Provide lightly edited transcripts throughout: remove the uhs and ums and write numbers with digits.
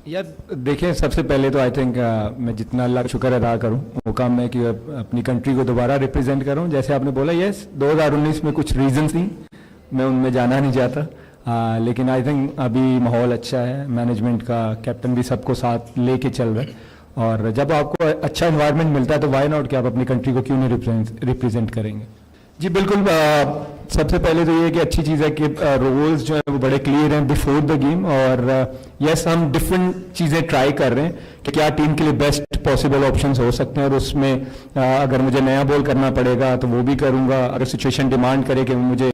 यार देखिए, सबसे पहले तो आई थिंक मैं जितना अल्लाह का शुक्र अदा करूं, वो काम है कि अपनी कंट्री को दोबारा रिप्रेजेंट करूं। जैसे आपने बोला, यस 2019 में कुछ रीजंस थी, मैं उनमें जाना नहीं चाहता, लेकिन आई थिंक अभी माहौल अच्छा है, मैनेजमेंट का, कैप्टन भी सबको साथ लेके चल रहे हैं। और जब आपको अच्छा इन्वायरमेंट मिलता है तो वाई नॉट कि आप अपनी कंट्री को क्यों नहीं रिप्रेजेंट करेंगे। जी बिल्कुल, सबसे पहले तो ये है कि अच्छी चीज़ है कि रोल्स जो है वो बड़े क्लियर हैं बिफोर द गेम। और यस, हम डिफरेंट चीज़ें ट्राई कर रहे हैं कि क्या टीम के लिए बेस्ट पॉसिबल ऑप्शंस हो सकते हैं, और उसमें अगर मुझे नया बॉल करना पड़ेगा तो वो भी करूँगा। अगर सिचुएशन डिमांड करे कि मुझे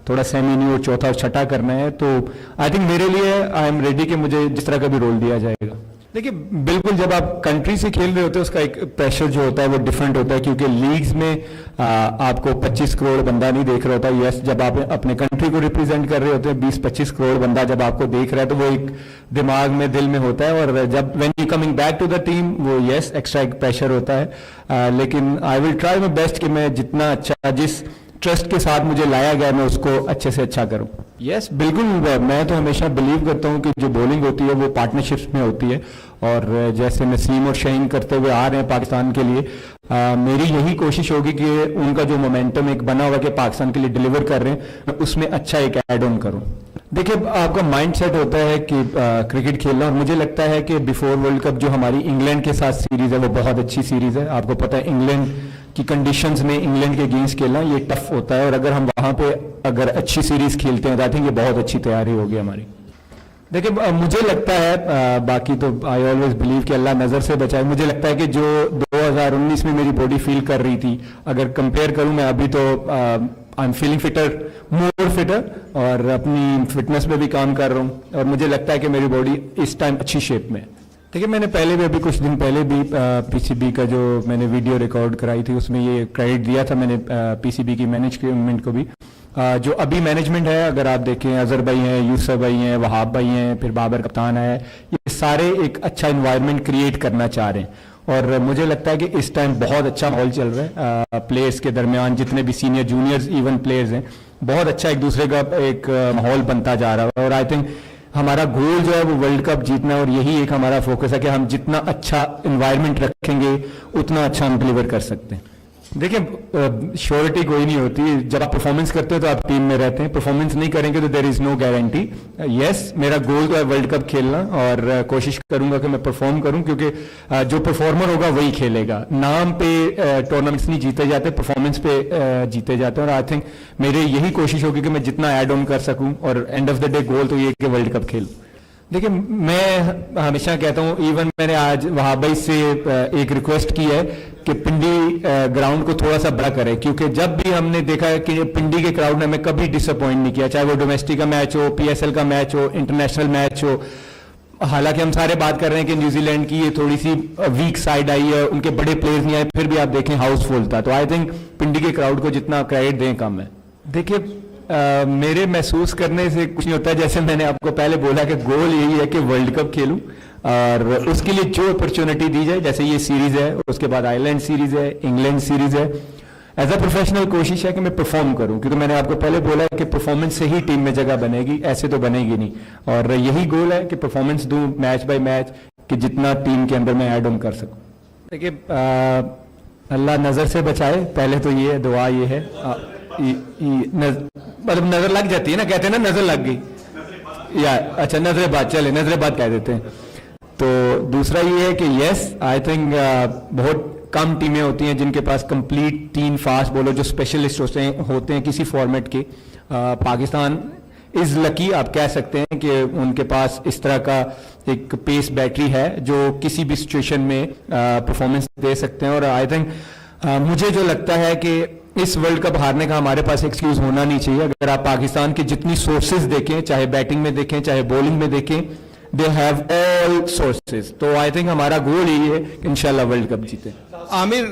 थोड़ा सेमी न्यू और चौथा और छठा करना है, तो आई थिंक मेरे लिए आई एम रेडी कि मुझे जिस तरह का भी रोल दिया जाएगा। देखिए बिल्कुल, जब आप कंट्री से खेल रहे होते हैं उसका एक प्रेशर जो होता है वो डिफरेंट होता है, क्योंकि लीग्स में आपको 25 करोड़ बंदा नहीं देख रहा होता। यस, जब आप अपने कंट्री को रिप्रेजेंट कर रहे होते हैं, 20-25 करोड़ बंदा जब आपको देख रहा है तो वो एक दिमाग में, दिल में होता है। और जब when you coming back to the team, वो यस एक्स्ट्रा एक प्रेशर होता है। लेकिन I will try my best कि मैं जितना अच्छा, जिस ट्रस्ट के साथ मुझे लाया गया, मैं उसको अच्छे से अच्छा करूं। यस बिल्कुल, मैं तो हमेशा बिलीव करता हूं कि जो बॉलिंग होती है वो पार्टनरशिप्स में होती है। और जैसे नसीम और शहीन करते हुए आ रहे हैं पाकिस्तान के लिए, मेरी यही कोशिश होगी कि उनका जो मोमेंटम एक बना हुआ कि पाकिस्तान के लिए डिलीवर कर रहे हैं, मैं उसमें अच्छा एक ऐड ऑन करूं। देखिए, आपका माइंड सेट होता है कि क्रिकेट खेलना, और मुझे लगता है कि बिफोर वर्ल्ड कप जो हमारी इंग्लैंड के साथ सीरीज है वो बहुत अच्छी सीरीज है। आपको पता है इंग्लैंड की कंडीशंस में इंग्लैंड के अगेंस्ट खेलना ये टफ होता है, और अगर हम वहां पे अगर अच्छी सीरीज खेलते हैं तो आई थिंक ये बहुत अच्छी तैयारी होगी हमारी। देखिए मुझे लगता है, बाकी तो आई ऑलवेज बिलीव कि अल्लाह नज़र से बचाए, मुझे लगता है कि जो 2019 में मेरी बॉडी फील कर रही थी, अगर कंपेयर करूं मैं अभी, तो I am feeling fitter, more fitter, और अपनी फिटनेस पे भी काम कर रहा हूं, और मुझे लगता है कि मेरी बॉडी इस टाइम अच्छी शेप में है। देखिए मैंने पहले भी, अभी कुछ दिन पहले भी पीसीबी का जो मैंने वीडियो रिकॉर्ड कराई थी उसमें ये क्रेडिट दिया था मैंने पीसीबी की मैनेजमेंट को भी। जो अभी मैनेजमेंट है, अगर आप देखें, अजहर भाई हैं, यूसुफ भाई हैं, वहाब भाई हैं, फिर बाबर कप्तान है, ये सारे एक अच्छा इन्वायरमेंट क्रिएट करना चाह रहे हैं। और मुझे लगता है कि इस टाइम बहुत अच्छा माहौल चल रहा है प्लेयर्स के दरमियान, जितने भी सीनियर जूनियर्स इवन प्लेयर्स हैं, बहुत अच्छा एक दूसरे का एक माहौल बनता जा रहा है। और आई थिंक हमारा गोल जो है वो वर्ल्ड कप जीतना, और यही एक हमारा फोकस है कि हम जितना अच्छा इन्वायरमेंट रखेंगे उतना अच्छा हम डिलीवर कर सकते हैं। देखिए श्योरिटी कोई नहीं होती, जब आप परफॉर्मेंस करते हो तो आप टीम में रहते हैं, परफॉर्मेंस नहीं करेंगे तो there is no guarantee. Yes, मेरा गोल तो है वर्ल्ड कप खेलना, और कोशिश करूंगा कि मैं परफॉर्म करूं, क्योंकि जो परफॉर्मर होगा वही खेलेगा। नाम पे टूर्नामेंट्स नहीं जीते जाते, परफॉर्मेंस पे जीते जाते हैं। और आई थिंक मेरी यही कोशिश होगी कि मैं जितना एड ऑन कर सकूं, और एंड ऑफ द डे गोल तो ये कि वर्ल्ड कप खेलूं। देखिए मैं हमेशा कहता हूं, इवन मैंने आज वहाब भाई से एक रिक्वेस्ट की है कि पिंडी ग्राउंड को थोड़ा सा बड़ा करें, क्योंकि जब भी हमने देखा है कि पिंडी के क्राउड ने हमें कभी डिसअपॉइंट नहीं किया, चाहे वो डोमेस्टिक का मैच हो, पीएसएल का मैच हो, इंटरनेशनल मैच हो। हालांकि हम सारे बात कर रहे हैं कि न्यूजीलैंड की ये थोड़ी सी वीक साइड आई है, उनके बड़े प्लेयर्स नहीं आए, फिर भी आप देखें हाउसफुल था। तो आई थिंक पिंडी के क्राउड को जितना क्रेडिट दें कम है। देखिए मेरे महसूस करने से कुछ नहीं होता, जैसे मैंने आपको पहले बोला कि गोल यही है कि वर्ल्ड कप खेलूं, और उसके लिए जो अपॉर्चुनिटी दी जाए, जैसे ये सीरीज है, उसके बाद आयरलैंड सीरीज है, इंग्लैंड सीरीज है, एज अ प्रोफेशनल कोशिश है कि मैं परफॉर्म करूं, क्योंकि मैंने आपको पहले बोला है कि परफॉर्मेंस से ही टीम में जगह बनेगी, ऐसे तो बनेगी नहीं। और यही गोल है कि परफॉर्मेंस दूं मैच बाय मैच, कि जितना टीम के अंदर मैं ऐड ऑन कर सकूं। देखिए अल्लाह नज़र से बचाए, पहले तो ये दुआ ये है, मतलब नजर लग जाती है ना, कहते हैं ना नजर लग गई, या अच्छा नजरे बाद, चले नजरे बाद कह देते हैं। तो दूसरा ये है कि यस आई थिंक बहुत कम टीमें होती हैं जिनके पास कंप्लीट 3 फास्ट बॉलर जो स्पेशलिस्ट होते हैं किसी फॉर्मेट के। पाकिस्तान इज लकी, आप कह सकते हैं कि उनके पास इस तरह का एक पेस बैटरी है जो किसी भी सिचुएशन में परफॉर्मेंस दे सकते हैं। और आई थिंक मुझे जो लगता है कि इस वर्ल्ड कप हारने का हमारे पास एक्सक्यूज होना नहीं चाहिए। अगर आप पाकिस्तान की जितनी सोर्सेज देखें, चाहे बैटिंग में देखें चाहे बॉलिंग में देखें, दे हैव ऑल सोर्सेज। तो आई थिंक हमारा गोल यही है कि इंशाल्लाह वर्ल्ड कप जीते। आमिर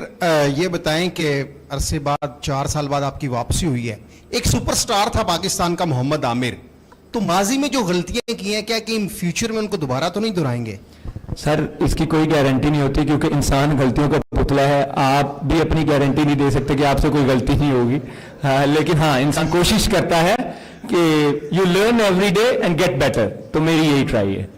ये बताएं कि अरसे बाद 4 साल बाद आपकी वापसी हुई है, एक सुपरस्टार था पाकिस्तान का मोहम्मद आमिर, तो माजी में जो गलतियां की हैं क्या कि इन फ्यूचर में उनको दोबारा तो नहीं दोहराएंगे? सर इसकी कोई गारंटी नहीं होती, क्योंकि इंसान गलतियों का पुतला है। आप भी अपनी गारंटी नहीं दे सकते कि आपसे कोई गलती नहीं होगी, लेकिन हाँ इंसान कोशिश करता है कि you learn every day and get better. तो मेरी यही ट्राई है।